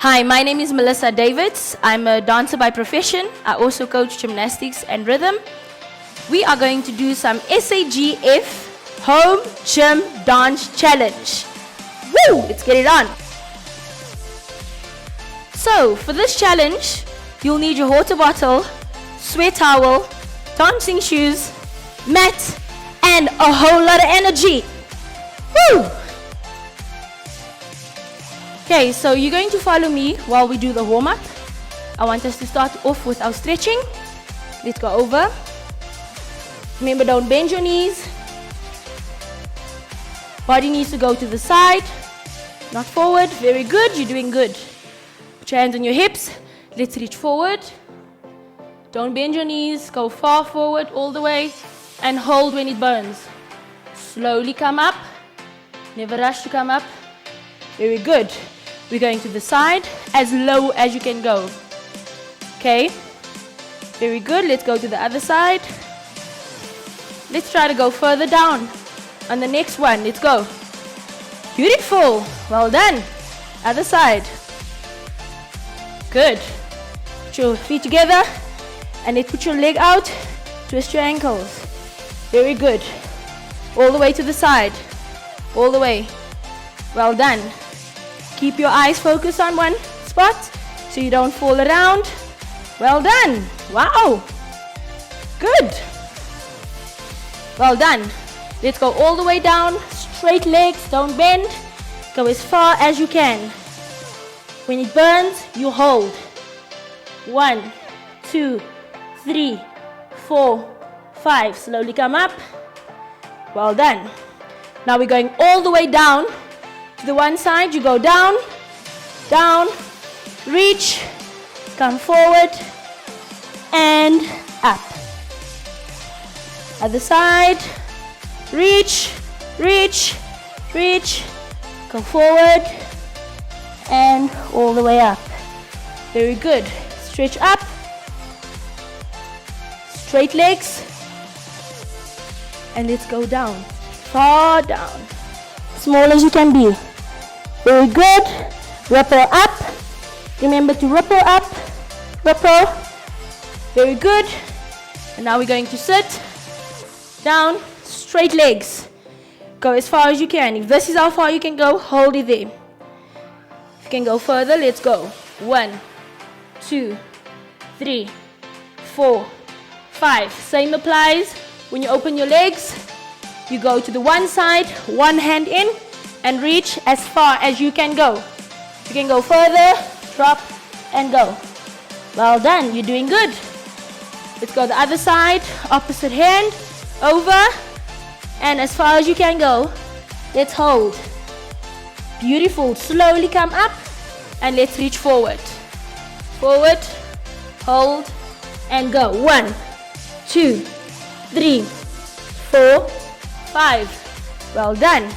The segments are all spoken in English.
Hi, my name is Melissa Davids. I'm a dancer by profession. I also coach gymnastics and rhythm. We are going to do some SAGF Home Gym Dance Challenge. Woo! Let's get it on. So, for this challenge, you'll need your water bottle, sweat towel, dancing shoes, mat, and a whole lot of energy. Woo! Okay, so you're going to follow me while we do the warm-up. I want us to start off with our stretching. Let's go over. Remember, don't bend your knees. Body needs to go to the side, not forward. Very good, you're doing good. Put your hands on your hips. Let's reach forward. Don't bend your knees, go far forward all the way and hold when it burns. Slowly come up. Never rush to come up. Very good. We're going to the side as low as you can go. Okay. Very good. Let's go to the other side. Let's try to go further down. On the next one, let's go. Beautiful. Well done. Other side. Good. Put your feet together and then put your leg out. Twist your ankles. Very good. All the way to the side. All the way. Well done. Keep your eyes focused on one spot so you don't fall around. Well done. Wow. Good. Well done. Let's go all the way down. Straight legs, don't bend. Go as far as you can. When it burns, you hold. 1, 2, 3, 4, 5. Slowly come up. Well done. Now we're going all the way down. To the one side, you go down, down, reach, come forward, and up. Other side, reach, reach, reach, go forward, and all the way up. Very good. Stretch up, straight legs, and let's go down, far down, small as you can be. Very good. Ripple up. Remember to ripple up. Ripple. Very good. And now we're going to sit down. Straight legs. Go as far as you can. If this is how far you can go, hold it there. If you can go further, let's go. 1, 2, 3, 4, 5. Same applies. When you open your legs, you go to the one side, one hand in, and reach as far as you can go. You can go further, drop, and go. Well done, you're doing good. Let's go the other side, opposite hand, over, and as far as you can go. Let's hold. Beautiful, slowly come up, and let's reach forward. Forward, hold, and go. 1, 2, 3, 4, 5. Well done.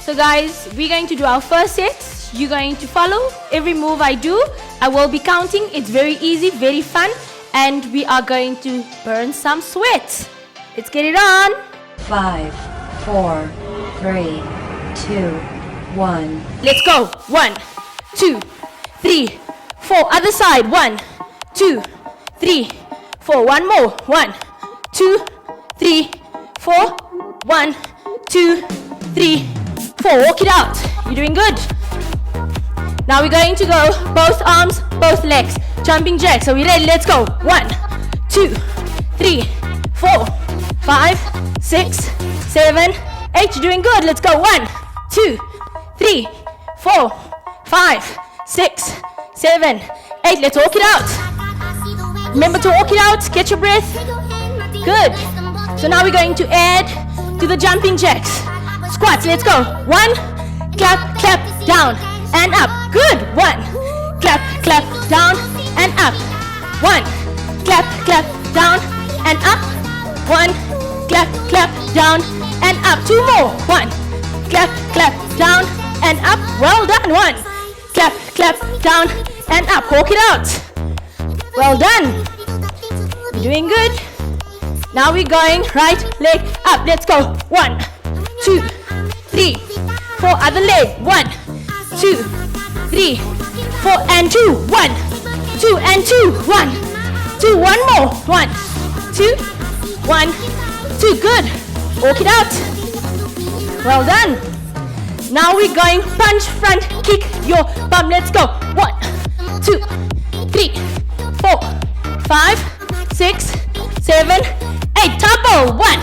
So guys, we're going to do our first set. You're going to follow every move I do. I will be counting. It's very easy, very fun, and we are going to burn some sweat. Let's get it on. 5, 4, 3, 2, 1. Let's go. 1, 2, 3, 4. Other side. 1, 2, 3, 4. One more. 1, 2, 3, 4. 1, 2, 3, 4. Walk it out. You're doing good. Now we're going to go both arms, both legs. Jumping jacks. Are we ready? Let's go. 1, 2, 3, 4, 5, 6, 7, 8. You're doing good. Let's go. 1, 2, 3, 4, 5, 6, 7, 8. Let's walk it out. Remember to walk it out. Get your breath. Good. So now we're going to add to the jumping jacks. Squats. Let's go. 1, clap, clap, down, and up. Good. 1, clap, clap, down, and up. 1, clap, clap, down, and up. 1, clap, clap, down, and up. 2 more. 1, clap, clap, down, and up. Well done. 1, clap, clap, down, and up. Walk it out. Well done. You're doing good. Now we're going right leg up. Let's go. 1, 2, 3, 4, other leg. 1, 2, 3, 4, and 2. 1, 2, and 2. 1, 2, one more. 1, 2, 1, 2. Good. Walk it out. Well done. Now we're going punch, front, kick your bum. Let's go. 1, 2, 3, 4, 5, 6, 7, 8. Double. 1,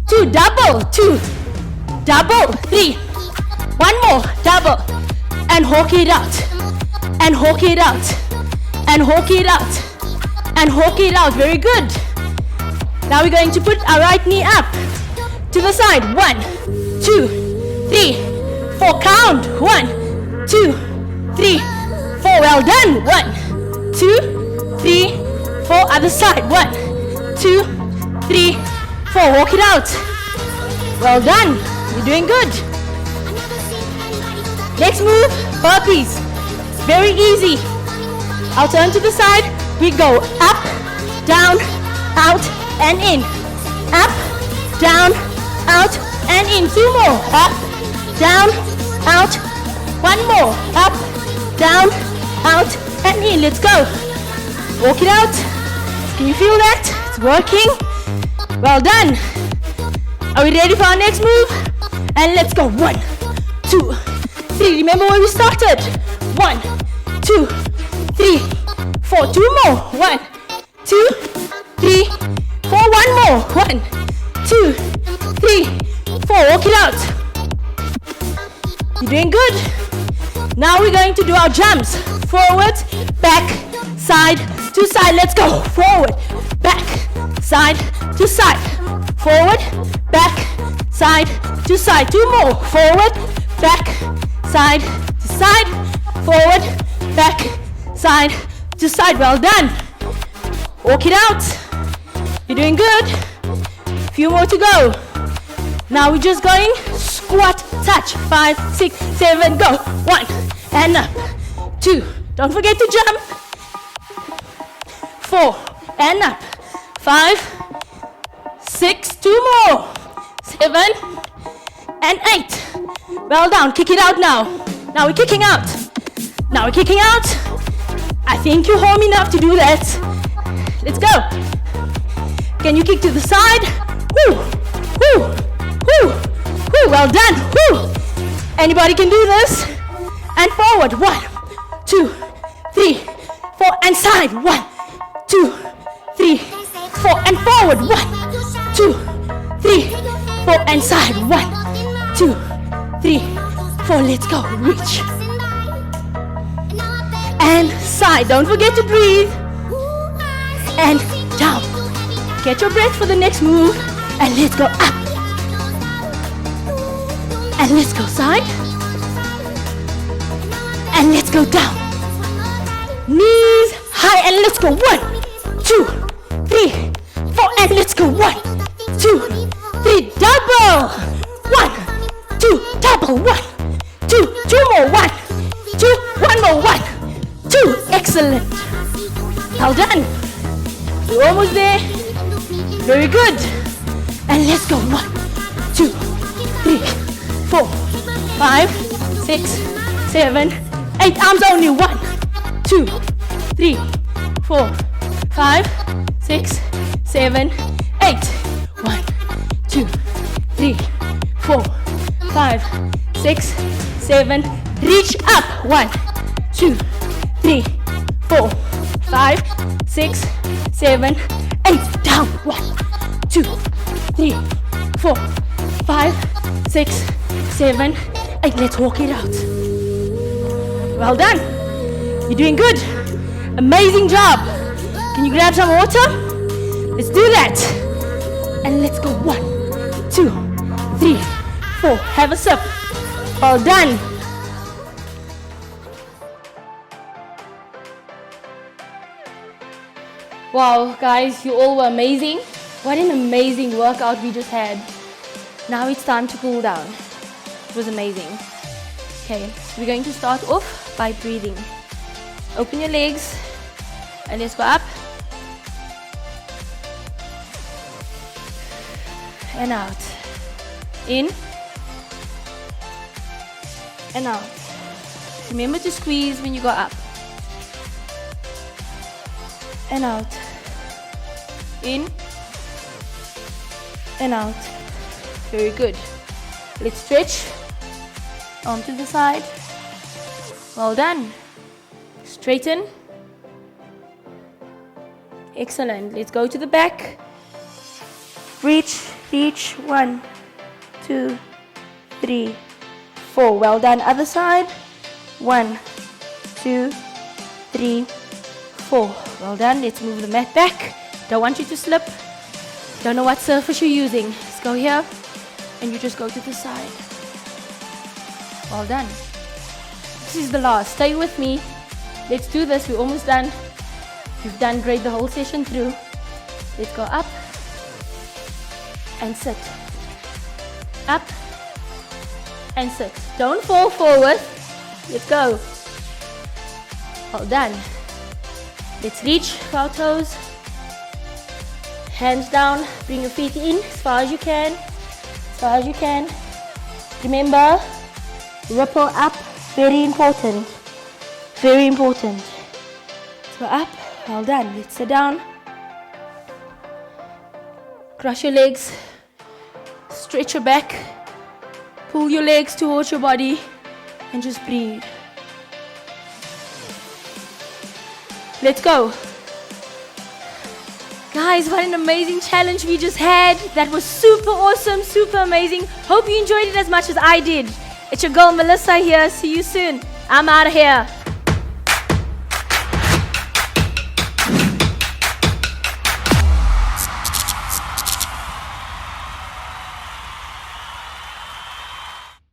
2, double. 2, double. 3, one more. Double. And hawk it out. And hawk it out. And hawk it out. And hawk it out. Very good. Now we're going to put our right knee up to the side. 1, 2, 3, 4. Count. 1, 2, 3, 4. Well done. 1, 2, 3, 4. Other side. 1, 2, 3, 4. Walk it out. Well done. You're doing good. Next move, burpees. Very easy. I'll turn to the side. We go up, down, out, and in. Up, down, out, and in. 2 more. Up, down, out. 1 more. Up, down, out, and in. Let's go. Walk it out. Can you feel that? It's working. Well done. Are we ready for our next move? And let's go. 1, 2, 3. Remember where we started. 1, 2, 3, 4. 2 more. 1, 2, 3, 4. 1 more. 1, 2, 3, 4. Walk it out. You're doing good. Now we're going to do our jumps. Forward, back, side to side. Let's go. Forward, back, side to side. Forward, back, side to side. 2 more. Forward, back, side to side. Forward, back, side to side. Well done. Walk it out. You're doing good. Few more to go. Now we're just going squat, touch. 5, 6, 7, go. 1 and up. 2. Don't forget to jump. 4 and up. 5, 6, 2 more. 7 and 8. Well done. Kick it out now. Now we're kicking out. Now we're kicking out. I think you're home enough to do that. Let's go. Can you kick to the side? Woo, woo, woo, woo. Well done. Woo. Anybody can do this. And forward. 1, 2, 3, 4, and side. 1, 2, 3, 4, and forward. 1, 2, 3, 4, and side. 1, 2, 3, 4. Let's go. Reach. And side. Don't forget to breathe. And down. Get your breath for the next move. And let's go up. And let's go side. And let's go down. Knees high and let's go. 1, 2, 3, 4, and let's go. 1, 2, 3, double. 1, 2, double. 1, 2, 2 more. 1, 2, 1 more. 1, 2. Excellent. Well done. You're almost there. Very good. And let's go. 1, 2, 3, 4, 5, 6, 7, 8. Arms only. 1, 2, 3, 4, 5, 6, 7, 8. 1, 2, 3, 4, 5, 6, 7. Reach up. 1, 2, 3, 4, 5, 6, 7, 8. Down. 1, 2, 3, 4, 5, 6, 7, 8. Let's walk it out. Well done. You're doing good. Amazing job. Can you grab some water? Let's do that. And let's go. 1, 2, 3, 4. Have a sip. Well done. Wow, guys, you all were amazing. What an amazing workout we just had. Now it's time to cool down. It was amazing. Okay, so we're going to start off by breathing. Open your legs and let's go up and out. In and out. Remember to squeeze when you go up. And out. In and out. Very good. Let's stretch. Arm to the side. Well done. Straighten. Excellent. Let's go to the back. Reach, reach. 1, 2, 3, 4. Well done. Other side. 1, 2, 3, 4. Well done. Let's move the mat back. Don't want you to slip. Don't know what surface you're using. Let's go here. And you just go to the side. Well done. This is the last. Stay with me. Let's do this. We're almost done. You've done great the whole session through. Let's go up and sit. Up and sit. Don't fall forward. Let's go. Well done. Let's reach for our toes. Hands down. Bring your feet in as far as you can. As far as you can. Remember, ripple up. Very important. Very important. Let's go up. Well done. Let's sit down. Cross your legs. Stretch your back. Pull your legs towards your body. And just breathe. Let's go. Guys, what an amazing challenge we just had. That was super awesome, super amazing. Hope you enjoyed it as much as I did. It's your girl Melissa here. See you soon. I'm out of here.